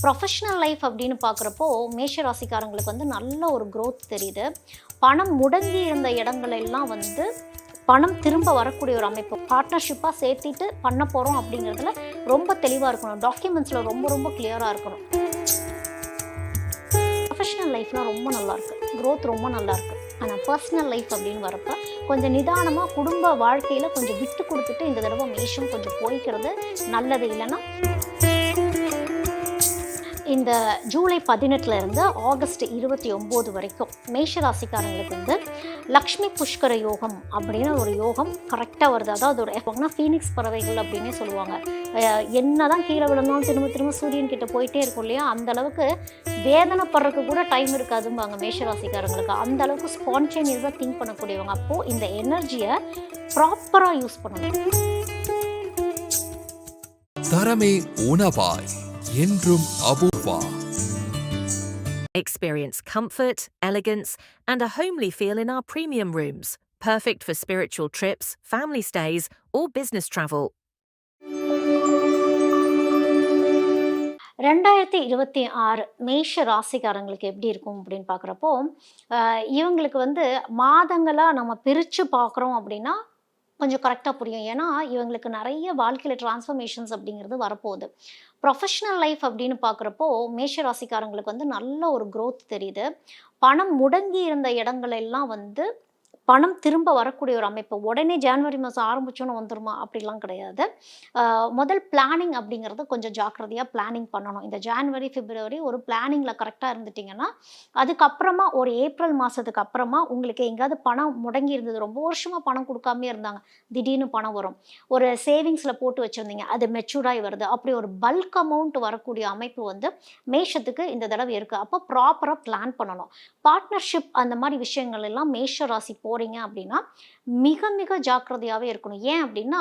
Professional life அப்படின்னு பார்க்குறப்போ மேஷ ராசிக்காரங்களுக்கு வந்து நல்ல ஒரு growth தெரியுது. பணம் முடங்கி இருந்த இடங்கள் எல்லாம் வந்து பணம் திரும்ப வரக்கூடிய ஒரு அமைப்பு. பார்ட்னர்ஷிப்பாக சேர்த்திட்டு பண்ண போகிறோம் அப்படிங்கிறதுல ரொம்ப தெளிவாக இருக்கணும். டாக்குமெண்ட்ஸில் ரொம்ப ரொம்ப கிளியராக இருக்கணும். ப்ரொஃபஷ்னல் லைஃப்லாம் ரொம்ப நல்லாயிருக்கு, growth ரொம்ப நல்லாயிருக்கு. ஆனால் பர்சனல் லைஃப் அப்படின்னு வரப்போ கொஞ்சம் நிதானமாக குடும்ப வாழ்க்கையில் கொஞ்சம் விட்டு கொடுத்துட்டு இந்த தடவை மேஷம் கொஞ்சம் போய்க்கிறது நல்லது. இல்லைன்னா இந்த ஜூலை 18 இருந்து ஆகஸ்ட் 29 வரைக்கும் மேஷ ராசிக்காரங்களுக்கு வந்து லக்ஷ்மி புஷ்கர யோகம் அப்படின்னு ஒரு யோகம் கரெக்டாக வருது. அதாவது ஒரு எப்போனா ஃபீனிக்ஸ் பறவைகள் அப்படின்னே சொல்லுவாங்க. என்ன தான் கீழே விழுந்தாலும் திரும்ப திரும்ப சூரியன் கிட்ட போயிட்டே இருக்கும் இல்லையா, அந்த அளவுக்கு வேதனைப்படுறதுக்கு கூட டைம் இருக்காதும்பாங்க மேஷ ராசிக்காரங்களுக்கு. அந்த அளவுக்கு ஸ்பான்டேனியஸாக திங்க் பண்ணக்கூடியவங்க. அப்போது இந்த எனர்ஜியை ப்ராப்பராக யூஸ் பண்ணணும். தரமே உணவாய் என்றும் Apoorva. Experience comfort, elegance, and a homely feel in our premium rooms. Perfect for spiritual trips, family stays, or business travel. 2026 மேஷ ராசிக்காரங்களுக்கு எப்படி இருக்கும் அப்படின்னு பார்க்குறப்போ இவங்களுக்கு வந்து மாதங்களாக நம்ம பிரித்து பார்க்குறோம் அப்படின்னா கொஞ்சம் கரெக்டாக புரியும். ஏன்னா இவங்களுக்கு நிறைய வாழ்க்கையில் டிரான்ஸ்ஃபர்மேஷன்ஸ் அப்படிங்கிறது வரப்போகுது. ப்ரொஃபஷ்னல் லைஃப் அப்படின்னு பார்க்குறப்போ மேஷ ராசிக்காரங்களுக்கு வந்து நல்ல ஒரு growth தெரியுது. பணம் முடங்கி இருந்த இடங்கள் எல்லாம் வந்து பணம் திரும்ப வரக்கூடிய ஒரு அமைப்பு. உடனே ஜனவரி மாதம் ஆரம்பிச்சோன்னு வந்துருமா அப்படிலாம் கிடையாது. முதல் பிளானிங் அப்படிங்கிறது கொஞ்சம் ஜாக்கிரதையாக பிளானிங் பண்ணணும். இந்த ஜான்வரி பிப்ரவரி ஒரு பிளானிங்கில் கரெக்டாக இருந்துட்டிங்கன்னா அதுக்கப்புறமா ஒரு ஏப்ரல் மாதத்துக்கு அப்புறமா உங்களுக்கு எங்கேயாவது பணம் முடங்கி இருந்தது, ரொம்ப வருஷமாக பணம் கொடுக்காமே இருந்தாங்க, திடீர்னு பணம் வரும். ஒரு சேவிங்ஸில் போட்டு வச்சுருந்தீங்க, அது மெச்சூர்டாகி வருது. அப்படி ஒரு பல்க் அமௌண்ட் வரக்கூடிய அமைப்பு வந்து மேஷத்துக்கு இந்த தடவை இருக்குது. அப்போ ப்ராப்பராக பிளான் பண்ணணும். பார்ட்னர்ஷிப் அந்த மாதிரி விஷயங்கள் எல்லாம் மேஷ ராசி போகிறீங்க அப்படின்னா மிக மிக ஜாக்கிரதையாகவே இருக்கணும். ஏன் அப்படின்னா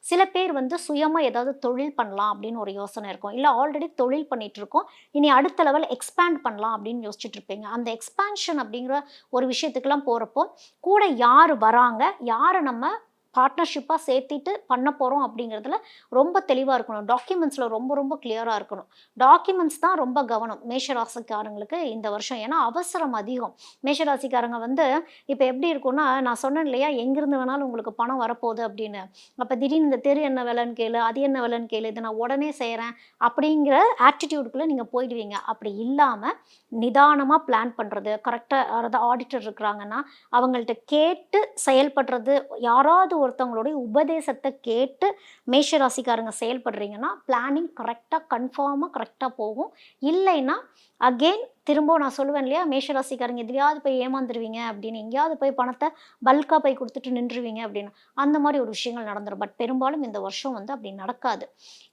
சில பேர் வந்து சுயமாக ஏதாவது தொழில் பண்ணலாம் அப்படின்னு ஒரு யோசனை இருக்கும். இல்லை ஆல்ரெடி தொழில் பண்ணிட்டு இருக்கோம், இனி அடுத்த லெவல் எக்ஸ்பேண்ட் பண்ணலாம் அப்படின்னு யோசிச்சுட்டு இருப்பீங்க. அந்த எக்ஸ்பேன்ஷன் அப்படிங்கிற ஒரு விஷயத்துக்கெல்லாம் போகிறப்போ கூட யார் வராங்க, யாரை நம்ம பார்ட்னர்ஷிப்பாக சேர்த்திட்டு பண்ண போகிறோம் அப்படிங்கிறதுல ரொம்ப தெளிவாக இருக்கணும். டாக்குமெண்ட்ஸில் ரொம்ப ரொம்ப கிளியராக இருக்கணும். டாக்குமெண்ட்ஸ் தான் ரொம்ப கவனம் மேஷராசிக்காரங்களுக்கு இந்த வருஷம். ஏன்னா அவசரம் அதிகம். மேஷராசிக்காரங்க வந்து இப்போ எப்படி இருக்குன்னா, நான் சொன்னேன் இல்லையா, எங்கேருந்து வேணாலும் உங்களுக்கு பணம் வரப்போகுது அப்படின்னு. அப்போ திடீர்னு இந்த தெரு என்ன விலைன்னு கேளு, அது என்ன விலைன்னு கேளு, இதை நான் உடனே செய்கிறேன் அப்படிங்கிற ஆட்டிடியூடுக்குள்ளே நீங்கள் போயிடுவீங்க. அப்படி இல்லாமல் நிதானமாக பிளான் பண்ணுறது, கரெக்டாக யாராவது ஆடிட்டர் இருக்கிறாங்கன்னா அவங்கள்ட்ட கேட்டு செயல்படுறது, யாராவது ஒருத்தவங்களுடைய உபதேசத்தை கேட்டு மேஷராசிக்காரங்க செயல்படுறீங்கன்னா பிளானிங் கரெக்டாக கன்ஃபார்மாக கரெக்டாக போகும். இல்லைன்னா அகெயின் திரும்ப நான் சொல்லுவேன் இல்லையா, மேஷராசிக்காரங்க எதுலையாவது போய் ஏமாந்துருவீங்க அப்படின்னு, எங்கேயாவது போய் பணத்தை பல்காக போய் கொடுத்துட்டு நின்றுவீங்க அப்படின்னு, அந்த மாதிரி ஒரு விஷயங்கள் நடந்துடும். பட் பெரும்பாலும் இந்த வருஷம் வந்து அப்படி நடக்காது.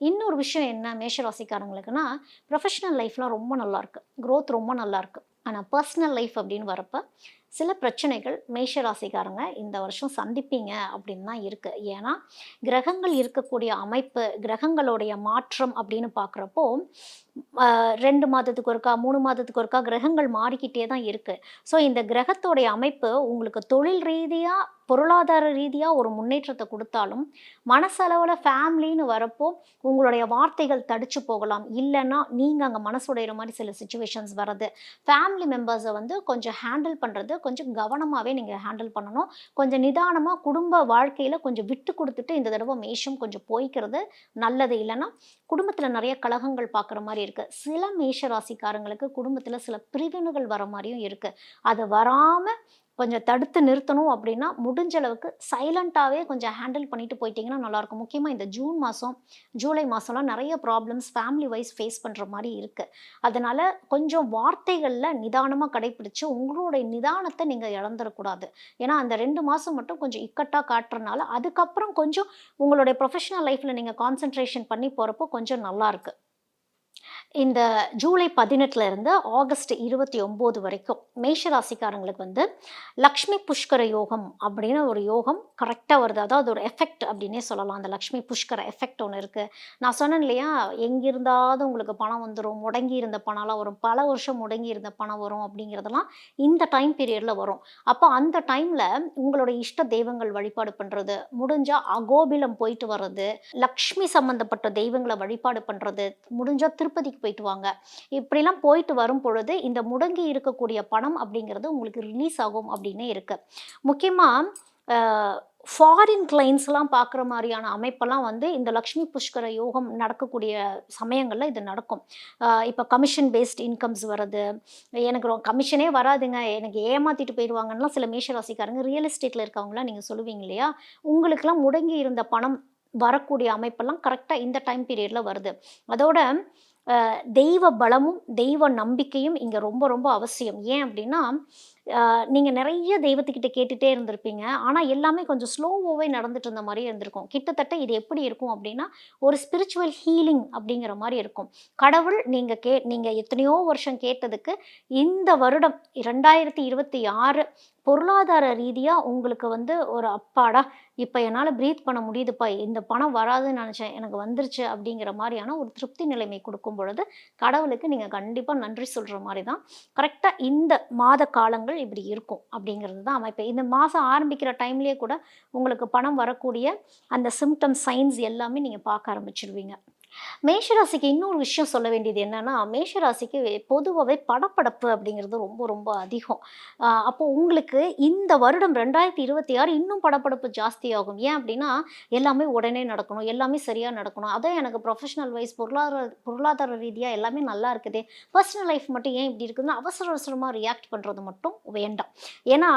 இன்னொரு விஷயம் என்ன மேஷராசிக்காரங்களுக்குன்னா, ப்ரொஃபஷ்னல் லைஃப்லாம் ரொம்ப நல்லாயிருக்கு, growth ரொம்ப நல்லாயிருக்கு. ஆனால் பர்சனல் லைஃப் அப்படின்னு வரப்போ சில பிரச்சனைகள் மேஷராசிக்காரங்க இந்த வருஷம் சந்திப்பீங்க அப்படின்னு தான் இருக்குது. ஏன்னா கிரகங்கள் இருக்கக்கூடிய அமைப்பு, கிரகங்களுடைய மாற்றம் அப்படின்னு பார்க்குறப்போ 2 மாதத்துக்கு ஒருக்கா 3 மாதத்துக்கு ஒருக்கா கிரகங்கள் மாறிக்கிட்டே தான் இருக்குது. ஸோ இந்த கிரகத்தோடைய அமைப்பு உங்களுக்கு தொழில் ரீதியாக பொருளாதார ரீதியாக ஒரு முன்னேற்றத்தை கொடுத்தாலும் மனசளவில் ஃபேமிலின்னு வரப்போ உங்களுடைய வார்த்தைகள் தடிச்சு போகலாம். இல்லைன்னா நீங்கள் அங்கே மனசுடைகிற மாதிரி சில சுச்சுவேஷன்ஸ் வர்றது, ஃபேமிலி மெம்பர்ஸை வந்து கொஞ்சம் ஹேண்டில் பண்ணுறது கொஞ்சம் கவனமாகவே நீங்கள் ஹேண்டில் பண்ணணும். கொஞ்சம் நிதானமாக குடும்ப வாழ்க்கையில் கொஞ்சம் விட்டு கொடுத்துட்டு இந்த தடவை மேஷம் கொஞ்சம் போய்க்கிறது நல்லது. இல்லைன்னா குடும்பத்தில் நிறைய கலகங்கள் பார்க்குற மாதிரி இருக்குது. சில மேஷ ராசிக்காரங்களுக்கு குடும்பத்தில் சில பிரிவினைகள் வர மாதிரியும் இருக்குது. அது வராமல் கொஞ்சம் தடுத்து நிறுத்தணும் அப்படின்னா முடிஞ்ச அளவுக்கு சைலண்ட்டாகவே கொஞ்சம் ஹேண்டில் பண்ணிட்டு போயிட்டீங்கன்னா நல்லாயிருக்கும். முக்கியமாக இந்த ஜூன் மாதம் ஜூலை மாதம்லாம் நிறைய ப்ராப்ளம்ஸ் ஃபேமிலி வைஸ் ஃபேஸ் பண்ணுற மாதிரி இருக்குது. அதனால் கொஞ்சம் வார்த்தைகளில் நிதானமாக கடைப்பிடிச்சு உங்களுடைய நிதானத்தை நீங்கள் இழந்துடக்கூடாது. ஏன்னா அந்த 2 மாதம் மட்டும் கொஞ்சம் இக்கட்டாக காட்டுறதுனால அதுக்கப்புறம் கொஞ்சம் உங்களுடைய ப்ரொஃபஷனல் லைஃப்பில் நீங்கள் கான்சன்ட்ரேஷன் பண்ணி போகிறப்போ கொஞ்சம் நல்லாயிருக்கு. இந்த ஜூலை 18 இருந்து ஆகஸ்ட் 29 வரைக்கும் மேஷ ராசிக்காரங்களுக்கு வந்து லக்ஷ்மி புஷ்கர யோகம் அப்படின்னு ஒரு யோகம் கரெக்டாக வருது. அதாவது ஒரு எஃபெக்ட் அப்படின்னே சொல்லலாம். அந்த லக்ஷ்மி புஷ்கர எஃபெக்ட் ஒன்று இருக்குது. நான் சொன்னேன் இல்லையா, எங்கிருந்தாவது உங்களுக்கு பணம் வந்துடும், முடங்கி இருந்த பணம்லாம் வரும், பல வருஷம் முடங்கி இருந்த பணம் வரும் அப்படிங்கிறதெல்லாம் இந்த டைம் பீரியடில் வரும். அப்போ அந்த டைமில் உங்களுடைய இஷ்ட தெய்வங்கள் வழிபாடு பண்ணுறது, முடிஞ்சால் அகோபிலம் போயிட்டு வர்றது, லக்ஷ்மி சம்மந்தப்பட்ட தெய்வங்களை வழிபாடு பண்ணுறது, முடிஞ்சால் திருப்பதிக்கு லக்ஷ்மிக்கு போயிட்டு வாங்க. இப்படிலாம் போயிட்டு வரும் பொழுது இந்த முடங்கி இருக்கக்கூடிய பணம் அப்படிங்கிறது உங்களுக்கு ரிலீஸ் ஆகும் அப்படின்னு இருக்கு. முக்கியமா ஃபாரின் கிளைண்ட்ஸ்லாம் பார்க்குற மாதிரியான அமைப்பெல்லாம் வந்து இந்த லக்ஷ்மி புஷ்கர யோகம் நடக்கக்கூடிய சமயங்கள்ல இது நடக்கும். இப்போ கமிஷன் பேஸ்ட் இன்கம்ஸ் வர்றது, எனக்கு கமிஷனே வராதுங்க, எனக்கு ஏமாத்திட்டு போயிடுவாங்கன்னுலாம் சில மேஷ ராசிக்காரங்க ரியல் எஸ்டேட்ல இருக்கவங்களாம் நீங்க சொல்லுவீங்க இல்லையா? உங்களுக்கெல்லாம் முடங்கி இருந்த பணம் வரக்கூடிய அமைப்பெல்லாம் கரெக்டாக இந்த டைம் பீரியட்ல வருது. அதோட தெய்வ பலமும் தெய்வ நம்பிக்கையும் இங்கே ரொம்ப ரொம்ப அவசியம். ஏன் அப்படின்னா நீங்கள் நிறைய தெய்வத்துக்கிட்ட கேட்டுகிட்டே இருந்திருப்பீங்க. ஆனால் எல்லாமே கொஞ்சம் ஸ்லோவாகவே நடந்துட்டு இருந்த மாதிரியே இருந்திருக்கும். கிட்டத்தட்ட இது எப்படி இருக்கும் அப்படின்னா ஒரு ஸ்பிரிச்சுவல் ஹீலிங் அப்படிங்கிற மாதிரி இருக்கும். கடவுள் நீங்கள் எத்தனையோ வருஷம் கேட்டதுக்கு இந்த வருடம் 2026 பொருளாதார ரீதியாக உங்களுக்கு வந்து ஒரு அப்பாடா இப்போ என்னால் ப்ரீத் பண்ண முடியுதுப்பா, இந்த பணம் வராதுன்னு நினச்சேன் எனக்கு வந்துருச்சு அப்படிங்கிற மாதிரியான ஒரு திருப்தி நிலைமை கொடுக்கும் பொழுது கடவுளுக்கு நீங்கள் கண்டிப்பாக நன்றி சொல்கிற மாதிரி தான் கரெக்டாக இந்த மாத காலங்கள் இப்படி இருக்கும் அப்படிங்கிறது தான் அமைப்பு. இந்த மாதம் ஆரம்பிக்கிற டைம்லேயே கூட உங்களுக்கு பணம் வரக்கூடிய அந்த சிம்டம் சைன்ஸ் எல்லாமே நீங்கள் பார்க்க ஆரம்பிச்சிடுவீங்க. மேஷராசிக்கு இன்னொரு விஷயம் சொல்ல வேண்டியது என்னன்னா, மேஷராசிக்கு பொதுவாகவே படப்படப்பு அப்படிங்கிறது ரொம்ப ரொம்ப அதிகம். அப்போ உங்களுக்கு இந்த வருடம் 2026 இன்னும் படப்படப்பு ஜாஸ்தியாகும். ஏன் அப்படின்னா எல்லாமே உடனே நடக்கணும், எல்லாமே சரியாக நடக்கணும். அதான் எனக்கு ப்ரொஃபஷனல் வைஸ் பொருளாதார ரீதியாக எல்லாமே நல்லா இருக்குதே, பர்சனல் லைஃப் மட்டும் ஏன் இப்படி இருக்குதுன்னு அவசர அவசரமாக ரியாக்ட் பண்ணுறது மட்டும் வேண்டாம். ஏன்னா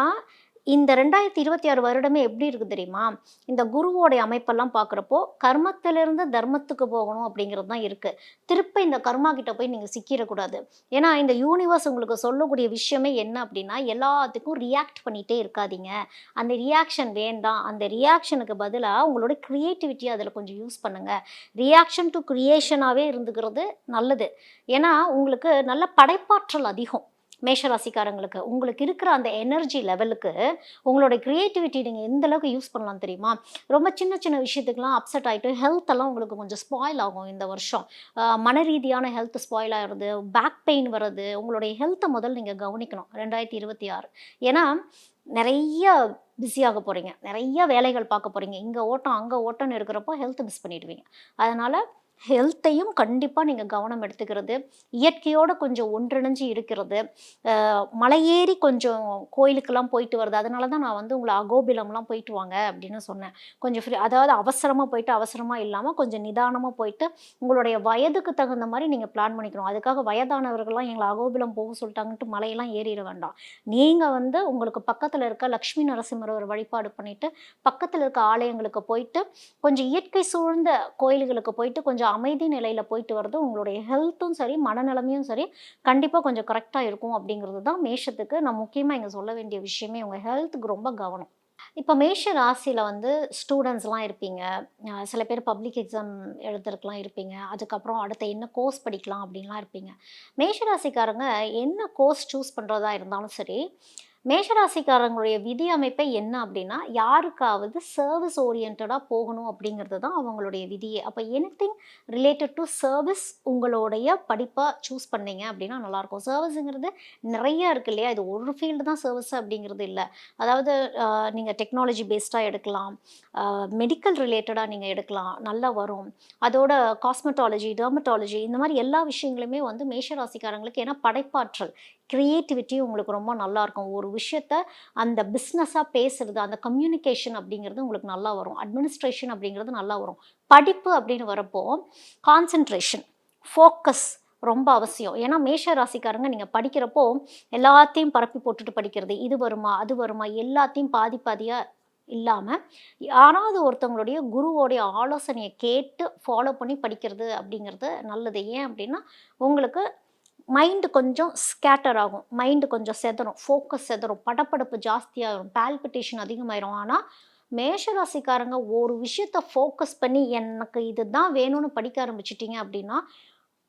இந்த 2026 வருடமே எப்படி இருக்குது தெரியுமா? இந்த குருவோடைய அமைப்பெல்லாம் பார்க்குறப்போ கர்மத்திலிருந்து தர்மத்துக்கு போகணும் அப்படிங்கிறது தான் இருக்குது. திருப்ப இந்த கர்மா கிட்ட போய் நீங்கள் சிக்கிடக்கூடாது. ஏன்னா இந்த யூனிவர்ஸ் உங்களுக்கு சொல்லக்கூடிய விஷயமே என்ன அப்படின்னா, எல்லாத்துக்கும் ரியாக்ட் பண்ணிகிட்டே இருக்காதீங்க. அந்த ரியாக்ஷன் வேண்டாம். அந்த ரியாக்ஷனுக்கு பதிலாக உங்களோட க்ரியேட்டிவிட்டியை அதில் கொஞ்சம் யூஸ் பண்ணுங்கள். ரியாக்ஷன் டு க்ரியேஷனாகவே இருந்துக்கிறது நல்லது. ஏன்னா உங்களுக்கு நல்ல படைப்பாற்றல் அதிகம். மேஷராசிக்காரங்களுக்கு உங்களுக்கு இருக்கிற அந்த எனர்ஜி லெவலுக்கு உங்களோட க்ரியேட்டிவிட்டி நீங்கள் எந்த அளவுக்கு யூஸ் பண்ணலாம் தெரியுமா? ரொம்ப சின்ன சின்ன விஷயத்துக்கெலாம் அப்செட் ஆகிட்டு ஹெல்த் எல்லாம் உங்களுக்கு கொஞ்சம் ஸ்பாயில் ஆகும் இந்த வருஷம். மன ரீதியான ஹெல்த் ஸ்பாயில் ஆகிறது, பேக் பெயின் வர்றது, உங்களுடைய ஹெல்த்தை முதல் நீங்கள் கவனிக்கணும் 2026. ஏன்னா நிறைய பிஸியாக போகிறீங்க, நிறைய வேலைகள் பார்க்க போகிறீங்க, இங்கே ஓட்டம் அங்கே ஓட்டம்னு இருக்கிறப்போ ஹெல்த்தை மிஸ் பண்ணிடுவீங்க. அதனால் ஹெல்த்தையும் கண்டிப்பாக நீங்கள் கவனம் எடுத்துக்கிறது, இயற்கையோடு கொஞ்சம் ஒன்றிணைஞ்சு இருக்கிறது, மலையேறி கொஞ்சம் கோயிலுக்கெல்லாம் போயிட்டு வருது. அதனால தான் நான் வந்து உங்களை அகோபிலம்லாம் போயிட்டு வாங்க அப்படின்னு சொன்னேன். கொஞ்சம் ஃப்ரீ, அதாவது அவசரமாக போயிட்டு அவசரமாக இல்லாமல் கொஞ்சம் நிதானமாக போயிட்டு உங்களுடைய வயதுக்கு தகுந்த மாதிரி நீங்கள் பிளான் பண்ணிக்கணும். அதுக்காக வயதானவர்கள்லாம் எங்களை அகோபிலம் போக சொல்லிட்டாங்கன்ட்டு மலையெல்லாம் ஏறிட வேண்டாம். நீங்கள் வந்து உங்களுக்கு பக்கத்தில் இருக்க லக்ஷ்மி நரசிம்மர் ஒரு வழிபாடு பண்ணிவிட்டு பக்கத்தில் இருக்க ஆலயங்களுக்கு போயிட்டு கொஞ்சம் இயற்கை சூழ்ந்த கோயில்களுக்கு போயிட்டு கொஞ்சம் அமைதி நிலையில் போயிட்டு வர்றது உங்களுடைய ஹெல்த்தும் சரி மனநிலைமையும் சரி கண்டிப்பாக கொஞ்சம் கரெக்டாக இருக்கும் அப்படிங்கிறது தான் மேஷத்துக்கு நான் முக்கியமாக இங்கே சொல்ல வேண்டிய விஷயமே. உங்கள் ஹெல்த்துக்கு ரொம்ப கவனம். இப்போ மேஷ ராசியில் வந்து ஸ்டூடெண்ட்ஸ்லாம் இருப்பீங்க, சில பேர் பப்ளிக் எக்ஸாம் எழுதுறதுக்கெலாம் இருப்பீங்க, அதுக்கப்புறம் அடுத்த என்ன கோர்ஸ் படிக்கலாம் அப்படின்லாம் இருப்பீங்க. மேஷ ராசிக்காரங்க என்ன கோர்ஸ் சூஸ் பண்ணுறதா இருந்தாலும் சரி, மேஷராசிக்காரங்களுடைய விதி அமைப்பை என்ன அப்படின்னா யாருக்காவது சர்வீஸ் ஓரியன்டாக போகணும் அப்படிங்கிறது தான் அவங்களுடைய விதியே. அப்போ எனிதிங் ரிலேட்டட் டு சர்வீஸ் உங்களுடைய படிப்பாக சூஸ் பண்ணீங்க அப்படின்னா நல்லாயிருக்கும். சர்வீஸுங்கிறது நிறையா இருக்குது இல்லையா? இது ஒரு ஃபீல்டு தான் சர்வீஸ் அப்படிங்கிறது இல்லை. அதாவது நீங்கள் டெக்னாலஜி பேஸ்டாக எடுக்கலாம், மெடிக்கல் ரிலேட்டடாக நீங்கள் எடுக்கலாம், நல்லா வரும். அதோட காஸ்மெட்டாலஜி, டெர்மட்டாலஜி, இந்த மாதிரி எல்லா விஷயங்களுமே வந்து மேஷராசிக்காரங்களுக்கு, ஏன்னா படைப்பாற்றல் க்ரியேட்டிவிட்டி உங்களுக்கு ரொம்ப நல்லாயிருக்கும். ஒரு விஷயத்த அந்த பிஸ்னஸாக பேசுகிறது, அந்த கம்யூனிகேஷன் அப்படிங்கிறது உங்களுக்கு நல்லா வரும். அட்மினிஸ்ட்ரேஷன் அப்படிங்கிறது நல்லா வரும். படிப்பு அப்படின்னு வரப்போ கான்சன்ட்ரேஷன், ஃபோக்கஸ் ரொம்ப அவசியம். ஏன்னா மேஷ ராசிக்காரங்க நீங்கள் படிக்கிறப்போ எல்லாத்தையும் பரப்பி போட்டுட்டு படிக்கிறது, இது வருமா அது வருமா எல்லாத்தையும் பாதி பாதியாக இல்லாமல் யாராவது ஒருத்தவங்களுடைய குருவோடைய ஆலோசனையை கேட்டு ஃபாலோ பண்ணி படிக்கிறது அப்படிங்கிறது நல்லது. ஏன் அப்படின்னா உங்களுக்கு மைண்டு கொஞ்சம் ஸ்கேட்டர் ஆகும், மைண்டு கொஞ்சம் செதறும், ஃபோக்கஸ் செதறும், படப்படப்பு ஜாஸ்தியாகிடும், பால்பிட்டேஷன் அதிகமாயிரும். ஆனால் மேஷராசிக்காரங்க ஒரு விஷயத்தை ஃபோக்கஸ் பண்ணி எனக்கு இதுதான் வேணும்னு படிக்க ஆரம்பிச்சிட்டிங்க அப்படின்னா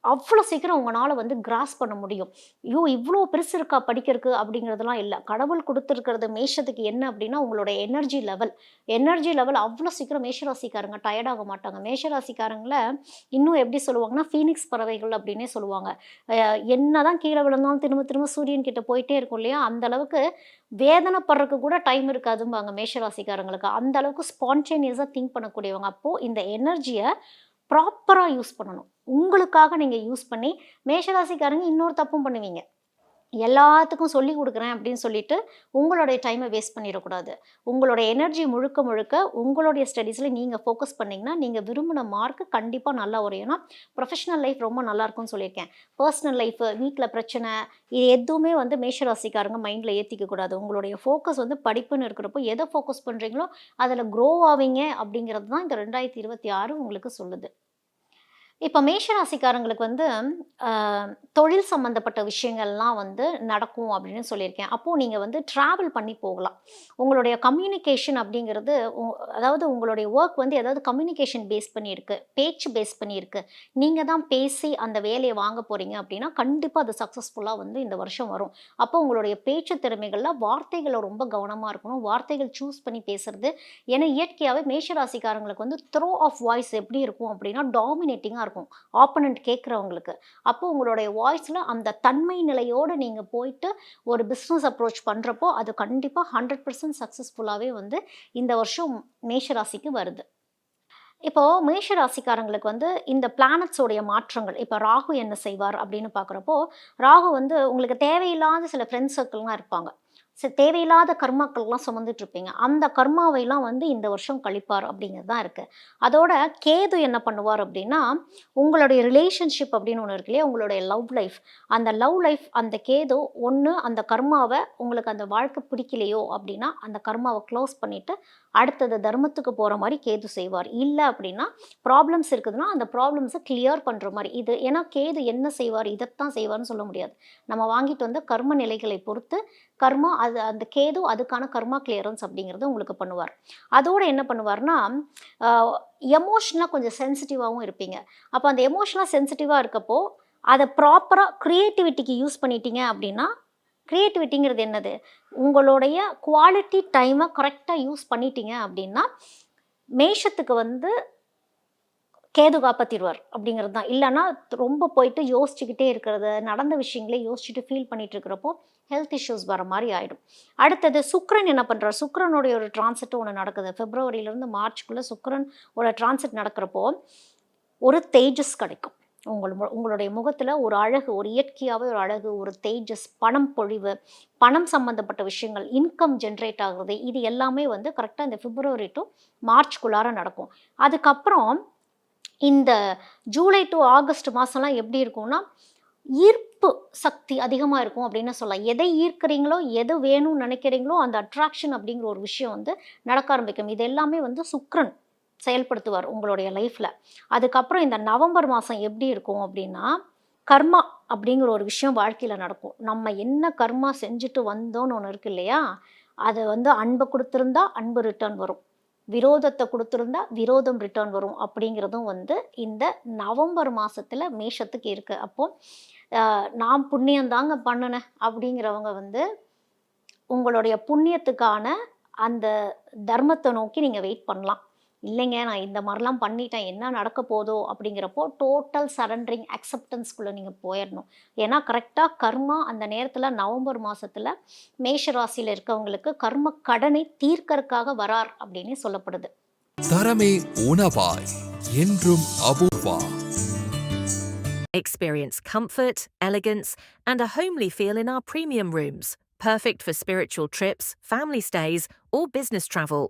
அவ்வளோ சீக்கிரம் உங்களால் வந்து கிராஸ் பண்ண முடியும். ஐயோ இவ்வளோ பெருசு இருக்கா படிக்கிறதுக்கு அப்படிங்கிறதுலாம் இல்லை. கடவுள் கொடுத்துருக்கிறது மேஷத்துக்கு என்ன அப்படின்னா உங்களோட எனர்ஜி லெவல் அவ்வளோ சீக்கிரம் மேஷராசிக்காரங்க டயர்டாக மாட்டாங்க. மேஷராசிக்காரங்களை இன்னும் எப்படி சொல்லுவாங்கன்னா ஃபீனிக்ஸ் பறவைகள் அப்படின்னே சொல்லுவாங்க. என்ன தான் கீழே விழுந்தாலும் திரும்ப திரும்ப சூரியன் கிட்ட போயிட்டே இருக்கும் இல்லையா? அந்த அளவுக்கு வேதனைப்படுறதுக்கு கூட டைம் இருக்காதும்பாங்க மேஷராசிக்காரங்களுக்கு. அந்த அளவுக்கு ஸ்பான்டேனியஸாக திங்க் பண்ணக்கூடியவங்க. அப்போது இந்த எனர்ஜியை ப்ராப்பராக யூஸ் பண்ணணும். உங்களுக்காக நீங்கள் யூஸ் பண்ணி மேஷராசிக்காரங்க இன்னொரு தப்பும் பண்ணுவீங்க. எல்லாத்துக்கும் சொல்லிக் கொடுக்குறேன் அப்படின்னு சொல்லிட்டு உங்களுடைய டைமை வேஸ்ட் பண்ணிடக்கூடாது. உங்களுடைய எனர்ஜி முழுக்க முழுக்க உங்களுடைய ஸ்டடீஸில் நீங்கள் ஃபோக்கஸ் பண்ணிங்கன்னா நீங்கள் விரும்பின மார்க் கண்டிப்பாக நல்லா வரும். ஏன்னா ப்ரொஃபஷனல் லைஃப் ரொம்ப நல்லா இருக்கும்னு சொல்லியிருக்கேன். பர்சனல் லைஃபு, வீட்டில் பிரச்சனை, இது எதுவுமே வந்து மேஷராசிக்காரங்க மைண்டில் ஏற்றிக்க கூடாது. உங்களுடைய ஃபோக்கஸ் வந்து படிப்புன்னு இருக்கிறப்போ எதை ஃபோக்கஸ் பண்ணுறீங்களோ அதில் க்ரோ ஆவீங்க அப்படிங்கிறது தான் இந்த 2026 உங்களுக்கு சொல்லுது. இப்போ மேஷராசிக்காரங்களுக்கு வந்து தொழில் சம்மந்தப்பட்ட விஷயங்கள்லாம் வந்து நடக்கும் அப்படின்னு சொல்லியிருக்கேன். அப்போது நீங்கள் வந்து ட்ராவல் பண்ணி போகலாம். உங்களுடைய கம்யூனிகேஷன் அப்படிங்கிறது அதாவது உங்களுடைய ஒர்க் வந்து ஏதாவது கம்யூனிகேஷன் பேஸ் பண்ணியிருக்கு, பேச்சு பேஸ் பண்ணியிருக்கு. நீங்கள் தான் பேசி அந்த வேலையை வாங்க போகிறீங்க அப்படின்னா கண்டிப்பாக அது சக்ஸஸ்ஃபுல்லாக வந்து இந்த வருஷம் வரும். அப்போ உங்களுடைய பேச்சு திறமைகளில் வார்த்தைகளை ரொம்ப கவனமாக இருக்கணும். வார்த்தைகள் சூஸ் பண்ணி பேசுறது. ஏன்னா இயற்கையாகவே மேஷராசிக்காரங்களுக்கு வந்து த்ரோ ஆஃப் வாய்ஸ் எப்படி இருக்கும் அப்படின்னா டாமினேட்டிங்காக இருக்கும் ஆப்போனன்ட் கேட்குறவங்களுக்கு. அப்போ உங்களுடைய வாய்ஸில் அந்த தன்மை நிலையோடு நீங்கள் போயிட்டு ஒரு பிஸ்னஸ் அப்ரோச் பண்ணுறப்போ அது கண்டிப்பாக 100% சக்ஸஸ்ஃபுல்லாகவே வந்து இந்த வருஷம் மேஷராசிக்கு வருது. இப்போது மேஷராசிக்காரங்களுக்கு வந்து இந்த பிளானட்ஸோடைய மாற்றங்கள், இப்போ ராகு என்ன செய்வார் அப்படின்னு பார்க்குறப்போ, ராகு வந்து உங்களுக்கு தேவையில்லாத சில ஃப்ரெண்ட்ஸ் சர்க்கிள்லாம் இருப்பாங்க. தேவையில்லாத கர்மாக்கள்லாம் சுமந்துட்டு இருப்பீங்க. அந்த கர்மாவைலாம் வந்து இந்த வருஷம் கழிப்பார் அப்படிங்கிறது தான் இருக்குது. அதோட கேது என்ன பண்ணுவார் அப்படின்னா, உங்களுடைய ரிலேஷன்ஷிப் அப்படின்னு ஒன்று இருக்கு இல்லையா, உங்களுடைய லவ் லைஃப், அந்த லவ் லைஃப் அந்த கேது ஒன்று அந்த கர்மாவை உங்களுக்கு அந்த வாழ்க்கை பிடிக்கலையோ அப்படின்னா அந்த கர்மாவை க்ளோஸ் பண்ணிவிட்டு அடுத்தது தர்மத்துக்கு போகிற மாதிரி கேது செய்வார். இல்லை அப்படின்னா ப்ராப்ளம்ஸ் இருக்குதுன்னா அந்த ப்ராப்ளம்ஸை கிளியர் பண்ணுற மாதிரி இது. ஏன்னா கேது என்ன செய்வார், இதைத்தான் செய்வார்னு சொல்ல முடியாது. நம்ம வாங்கிட்டு வந்து கர்ம நிலைகளை பொறுத்து கர்மா அது அந்த கேது அதுக்கான கர்மா கிளியரன்ஸ் அப்படிங்கிறது உங்களுக்கு பண்ணுவார். அதோடு என்ன பண்ணுவார்னா, எமோஷனலாக கொஞ்சம் சென்சிட்டிவாகவும் இருப்பீங்க. அப்போ அந்த எமோஷனலாக சென்சிட்டிவாக இருக்கப்போ அதை ப்ராப்பராக க்ரியேட்டிவிட்டிக்கு யூஸ் பண்ணிட்டீங்க அப்படின்னா, க்ரியேட்டிவிட்டிங்கிறது என்னது, உங்களுடைய குவாலிட்டி டைமை கரெக்டாக யூஸ் பண்ணிட்டீங்க அப்படின்னா மேஷத்துக்கு வந்து கேது காப்பாற்றிடுவார் அப்படிங்கிறது தான். இல்லைன்னா ரொம்ப போயிட்டு யோசிச்சுக்கிட்டே இருக்கிறது, நடந்த விஷயங்களே யோசிச்சுட்டு ஃபீல் பண்ணிட்டு இருக்கிறப்போ ஹெல்த் இஷ்யூஸ் வர மாதிரி ஆகிடும். அடுத்தது சுக்கிரன் என்ன பண்ணுறார், சுக்கிரனுடைய ஒரு டிரான்சிட் ஒன்று நடக்குது. பிப்ரவரியிலேருந்து மார்ச்சுக்குள்ளே சுக்கிரன் ஒரு டிரான்சிட் நடக்கிறப்போ ஒரு தேஜஸ் கிடைக்கும். உங்களுடைய முகத்தில் ஒரு அழகு, ஒரு இயற்கையாகவே ஒரு அழகு, ஒரு தேஜஸ், பணம் பொழிவு, பணம் சம்மந்தப்பட்ட விஷயங்கள், இன்கம் ஜென்ரேட் ஆகுறது, இது எல்லாமே வந்து கரெக்டாக இந்த பிப்ரவரி டு மார்ச்குள்ளார நடக்கும். அதுக்கப்புறம் இந்த ஜூலை டு ஆகஸ்ட் மாதம்லாம் எப்படி இருக்கும்னா ஈர்ப்பு சக்தி அதிகமாக இருக்கும் அப்படின்னு சொல்லலாம். எதை ஈர்க்கிறீங்களோ, எது வேணும்னு நினைக்கிறீங்களோ அந்த அட்ராக்ஷன் அப்படிங்கிற ஒரு விஷயம் வந்து நடக்க ஆரம்பிக்கும். இது எல்லாமே வந்து சுக்கிரன் செயல்படுத்துவார் உங்களுடைய லைஃப்பில். அதுக்கப்புறம் இந்த நவம்பர் மாதம் எப்படி இருக்கும் அப்படின்னா, கர்மா அப்படிங்கிற ஒரு விஷயம் வாழ்க்கையில் நடக்கும். நம்ம என்ன கர்மா செஞ்சுட்டு வந்தோன்னு ஒன்று இருக்கு இல்லையா, அதை வந்து அன்பை கொடுத்துருந்தா அன்பு ரிட்டர்ன் வரும், விரோதத்தை கொடுத்துருந்தா விரோதம் ரிட்டர்ன் வரும் அப்படிங்கிறதும் வந்து இந்த நவம்பர் மாதத்தில் மேஷத்துக்கு இருக்குது. அப்போது நான் புண்ணியந்தாங்க பண்ணினேன் அப்படிங்கிறவங்க வந்து உங்களுடைய புண்ணியத்துக்கான அந்த தர்மத்தை நோக்கி நீங்கள் வெயிட் பண்ணலாம். இல்லைங்க நான் இந்த மாதிரிலாம் பண்ணிட்டேன், என்ன நடக்க போதோ அப்படிங்கிறப்போ டோட்டல் சரண்டரிங் அக்செப்டன்ஸ்குள்ளே நீங்கள் போயிடணும். ஏன்னா கரெக்டாக கர்மா அந்த நேரத்தில் நவம்பர் மாதத்தில் மேஷராசியில் இருக்கவங்களுக்கு கர்ம கடனை தீர்க்கறதுக்காக வரார் அப்படின்னு சொல்லப்படுது. தரமே உணவாய் என்றும் Apoorva. Experience comfort, elegance, and a homely feel in our premium rooms. Perfect for spiritual trips, family stays, or business travel.